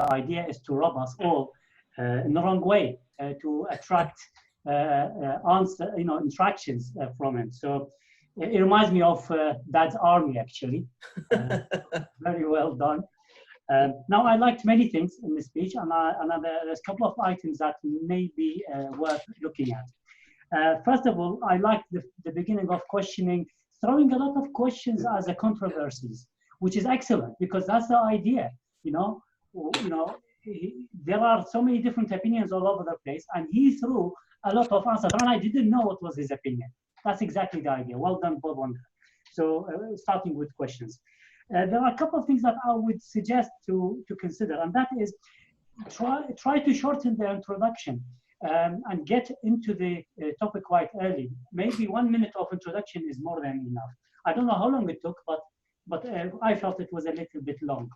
idea is to rob us all in the wrong way, to attract instructions from him. So it reminds me of Dad's Army, actually. Very well done. Now, I liked many things in the speech, and there's a couple of items that may be worth looking at. First of all, I liked the beginning of questioning, throwing a lot of questions as a controversies, which is excellent because that's the idea. There are so many different opinions all over the place, and he threw a lot of answers, and I didn't know what was his opinion. That's exactly the idea. Well done, Bob. So, starting with questions. There are a couple of things that I would suggest to consider, and that is try to shorten the introduction and get into the topic quite early. Maybe 1 minute of introduction is more than enough. I don't know how long it took, but I felt it was a little bit long.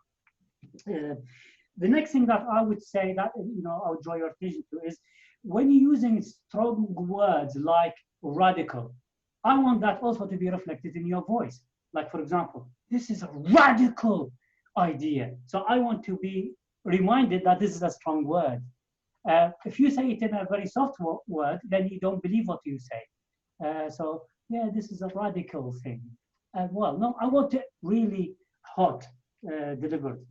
The next thing that I would say that I would draw your attention to is when you're using strong words like radical, I want that also to be reflected in your voice. Like, for example, this is a radical idea. So I want to be reminded that this is a strong word. If you say it in a very soft word, then you don't believe what you say. So yeah, this is a radical thing. Well, no, I want it really hot, delivered.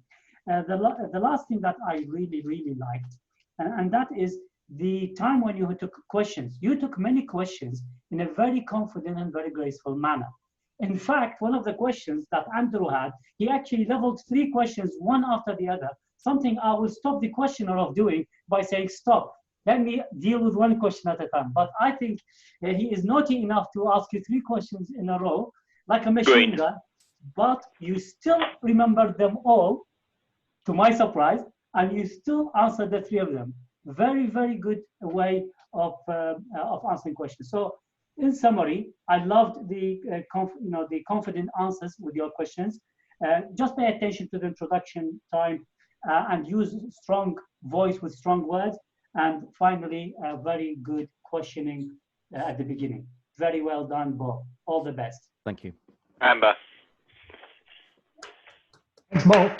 The last thing that I really, really liked, and that is the time when you took questions. You took many questions in a very confident and very graceful manner. In fact, one of the questions that Andrew had, he actually leveled 3 questions, one after the other, something I will stop the questioner of doing by saying, stop, let me deal with 1 question at a time. But I think he is naughty enough to ask you 3 questions in a row, like a machine gun, but you still remember them all, to my surprise, and you still answered the 3 of them. Very, very good way of answering questions. So, in summary, I loved the confident answers with your questions. Just pay attention to the introduction time and use strong voice with strong words. And finally, very good questioning at the beginning. Very well done, Bo. All the best. Thank you. Amber. Thanks, Mo.